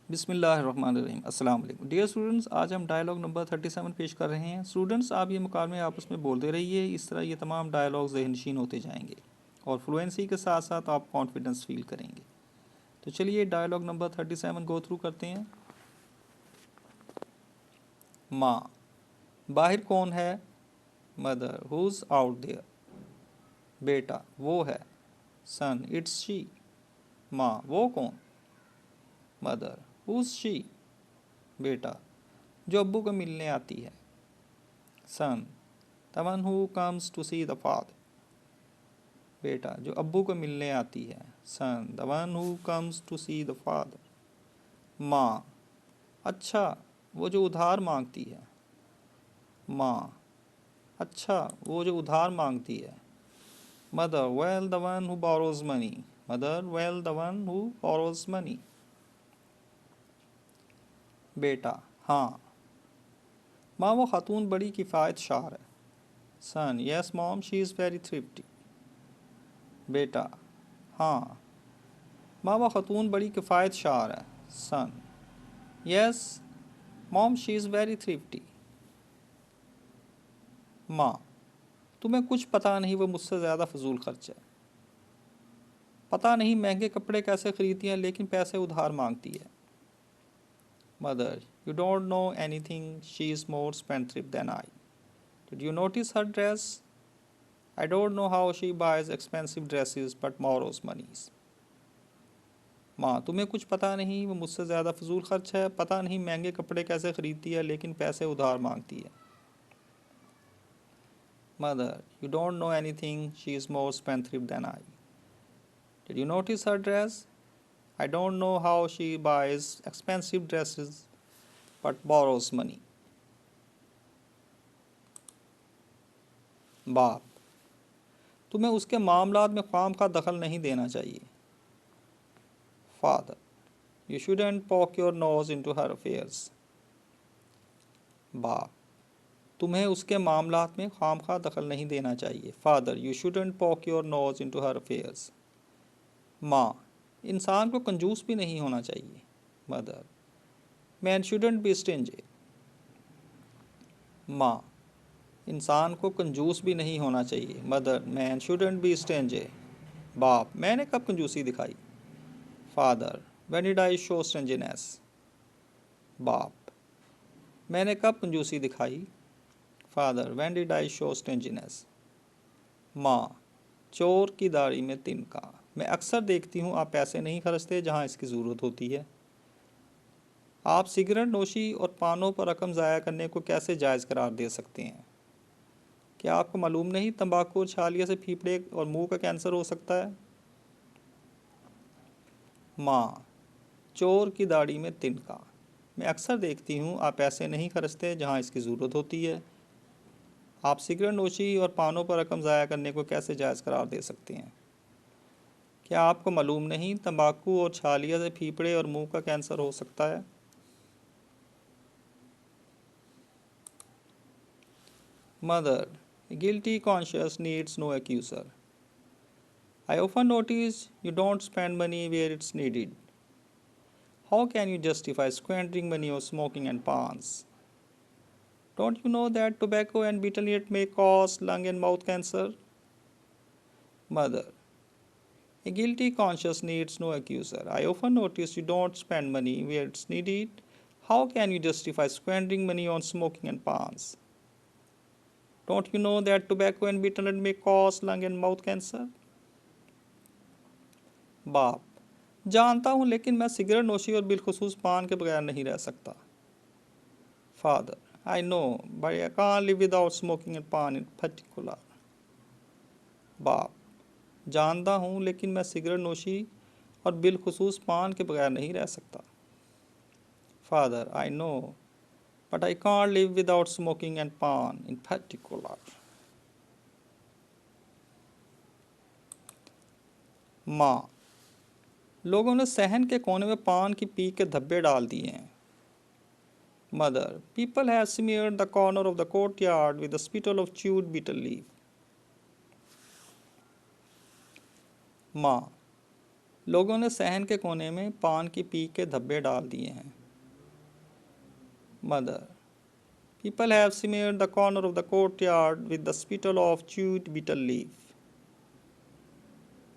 बिस्मिल्लाहिर्रहमानिर्रहीम अस्सलाम वालेकुम डियर स्टूडेंट्स। आज हम डायलॉग नंबर 37 पेश कर रहे हैं। स्टूडेंट्स, आप ये मुकालमे आपस में बोलते रहिए। इस तरह ये तमाम डायलॉग ज़हनशीन होते जाएंगे और फ्लुएंसी के साथ साथ आप कॉन्फिडेंस फील करेंगे। तो चलिए डायलॉग नंबर 37 गो थ्रू करते हैं। माँ, बाहर कौन है? Mother, who's out there? बेटा, वो है। Son, it's she. माँ, वो कौन? Mother, who's she? बेटा, जो अब्बू को मिलने आती है। Son, the one who comes to see the father. बेटा, जो अब्बू को मिलने आती है। Son, the one who comes to see the father. माँ, अच्छा, वो जो उधार मांगती है। माँ, अच्छा, वो जो उधार मांगती है। Mother, well the one who borrows money. Mother, well the one who borrows money. बेटा, हाँ। माँ, वो खातून बड़ी किफ़ायत शार है। Son, yes mom, she is very thrifty. बेटा, हाँ। माँ, वो खातून बड़ी किफ़ायत शार है। Son, yes mom, she is very thrifty. माँ, तुम्हें कुछ पता नहीं, वो मुझसे ज़्यादा फजूल खर्च है। पता नहीं महंगे कपड़े कैसे खरीदती हैं, लेकिन पैसे उधार मांगती है। Mother, you don't know anything, she is more spendthrift than I. Did you notice her dress? I don't know how she buys expensive dresses but borrows moneys. माँ, तुम्हें कुछ पता नहीं, वो मुझसे ज़्यादा फजूल खर्च है। पता नहीं महंगे कपड़े कैसे खरीदती है, लेकिन पैसे उधार मांगती है। Mother, you don't know anything, she is more spendthrift than I. Did you notice her dress? I don't know how she buys expensive dresses but borrows money. बाप, तुम्हें उसके मामलात में ख्वाम खा दखल नहीं देना चाहिए। Father, you shouldn't poke your nose into her affairs. बाप, तुम्हें उसके मामलात में ख्वाम खा दखल नहीं देना चाहिए। Father, you shouldn't poke your nose into her affairs. माँ, इंसान को कंजूस भी नहीं होना चाहिए। Mother, man shouldn't be stingy. माँ, इंसान को कंजूस भी नहीं होना चाहिए। Mother, man shouldn't be stingy. बाप, मैंने कब कंजूसी दिखाई? Father, when did I show stinginess? बाप, मैंने कब कंजूसी दिखाई? Father, when did I show stinginess? माँ, चोर की दाढ़ी में तिनका। मैं अक्सर देखती हूँ आप पैसे नहीं खर्चते जहाँ इसकी ज़रूरत होती है। आप सिगरेट नोशी और पानों पर रकम ज़ाया करने को कैसे जायज़ करार दे सकते हैं? क्या आपको मालूम नहीं तंबाकू और छालिया से फेफड़े और मुंह का कैंसर हो सकता है? माँ, चोर की दाढ़ी में तिनका। मैं अक्सर देखती हूँ आप पैसे नहीं खर्चते जहाँ इसकी ज़रूरत होती है। आप सिगरेट नोशी और पानों पर रकम ज़ाया करने को कैसे जायज़ करार दे सकते हैं? क्या आपको मालूम नहीं तंबाकू और छालिया से फेफड़े और मुंह का कैंसर हो सकता है? Mother, guilty conscience needs no accuser. I often notice you don't spend money where it's needed. How can you justify squandering money on smoking and pans? Don't you know that tobacco and betel nut may cause lung and mouth cancer? Mother, a guilty conscience needs no accuser. I often notice you don't spend money where it's needed. How can you justify squandering money on smoking and pans? Don't you know that tobacco and betel nut may cause lung and mouth cancer? बाप, जानता हूँ, लेकिन मैं cigarette नोशी और बिलखुसूस पान के बगैर नहीं रह सकता। Father, I know, but I can't live without smoking and pan in particular. बाप, जानता हूँ, लेकिन मैं सिगरेट नोशी और बिलखुसूस पान के बगैर नहीं रह सकता। Father, I know, but I can't live without smoking and pan in particular. माँ, लोगों ने सहन के कोने में पान की पीक के धब्बे डाल दिए हैं। Mother, people have smeared the corner of the courtyard with the spittle of chewed betel leaf. माँ, लोगों ने सहन के कोने में पान की पीक के धब्बे डाल दिए हैं। Mother, people have smeared the corner of the courtyard with the spittle of chewed betel leaf.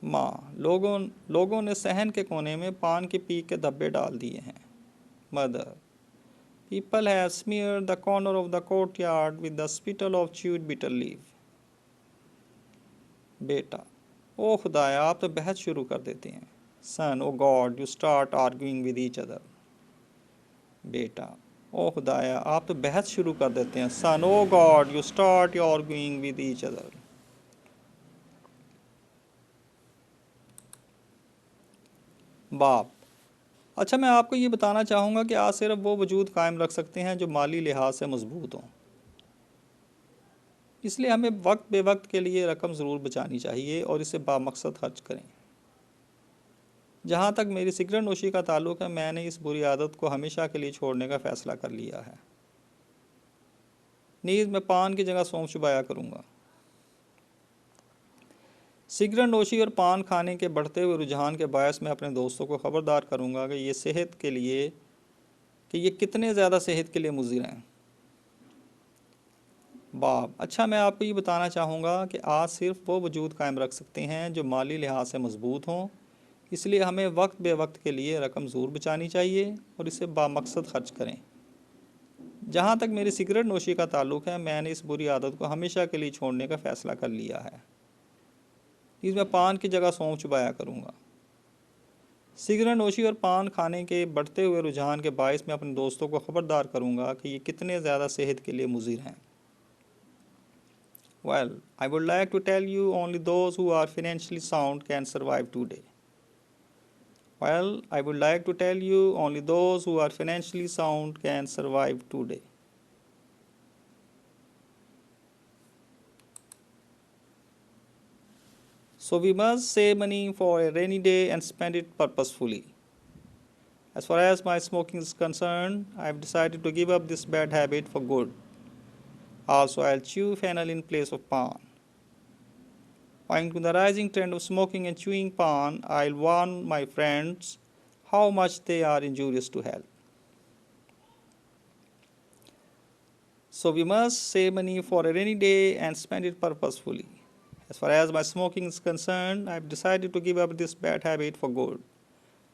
माँ, लोगों ने सहन के कोने में पान की पीक के धब्बे डाल दिए हैं। Mother, people have smeared the corner of the courtyard with the spittle of chewed betel leaf. बेटा, ओ खुदाया, आप तो बहस शुरू कर देते हैं। Son, oh God, you start arguing with each other. बेटा, ओ खुदाया, आप तो बहस शुरू कर देते हैं। Son, oh God, you start arguing with each other. बाप, अच्छा मैं आपको ये बताना चाहूँगा कि आज सिर्फ वो वजूद कायम रख सकते हैं जो माली लिहाज से मजबूत हों। इसलिए हमें वक्त बेवक्त के लिए रकम ज़रूर बचानी चाहिए और इसे बामकसद खर्च करें। जहाँ तक मेरी सिगरेट नोशी का ताल्लुक़ है, मैंने इस बुरी आदत को हमेशा के लिए छोड़ने का फ़ैसला कर लिया है। नीज़ मैं पान की जगह सौंफ चुबाया करूँगा। सिगरेट नोशी और पान खाने के बढ़ते हुए रुझान के बायस मैं अपने दोस्तों को ख़बरदार करूँगा कि ये कितने ज़्यादा सेहत के लिए मुज़िर हैं। बाप, अच्छा मैं आपको ये बताना चाहूँगा कि आज सिर्फ वो वजूद कायम रख सकते हैं जो माली लिहाज से मजबूत हों। इसलिए हमें वक्त बेवक्त के लिए रकम ज़रूर बचानी चाहिए और इसे बामकसद खर्च करें। जहाँ तक मेरी सिगरेट नोशी का ताल्लुक़ है, मैंने इस बुरी आदत को हमेशा के लिए छोड़ने का फ़ैसला कर लिया है। इसमें पान की जगह सौंफ चुबाया करूँगा। सिगरेट नोशी और पान खाने के बढ़ते हुए रुझान के बायस मैं अपने दोस्तों को ख़बरदार करूँगा कि ये कितने ज़्यादा सेहत के लिए मुज़िर हैं। Well, I would like to tell you only those who are financially sound can survive today. Well, I would like to tell you only those who are financially sound can survive today. So we must save money for a rainy day and spend it purposefully. As far as my smoking is concerned, I have decided to give up this bad habit for good. Also, I'll chew fennel in place of pan. Owing to the rising trend of smoking and chewing pan, I'll warn my friends how much they are injurious to health. So we must save money for a rainy day and spend it purposefully. As far as my smoking is concerned, I've decided to give up this bad habit for good.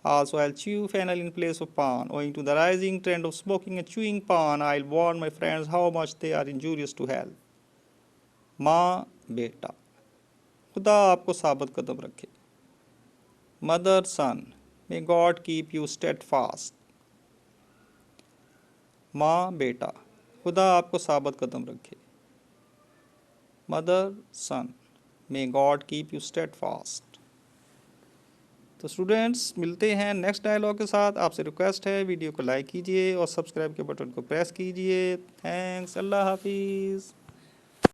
Also, I'll chew fennel in place of pan. Owing to the rising trend of smoking and chewing pan, I'll warn my friends how much they are injurious to health. माँ, बेटा, खुदा आपको साबित कदम रखे। Mother, son, may God keep you steadfast. माँ, बेटा, खुदा आपको साबित कदम रखे। Mother, son, may God keep you steadfast. तो स्टूडेंट्स, मिलते हैं नेक्स्ट डायलॉग के साथ। आपसे रिक्वेस्ट है वीडियो को लाइक कीजिए और सब्सक्राइब के बटन को प्रेस कीजिए। थैंक्स, अल्लाह हाफिज़।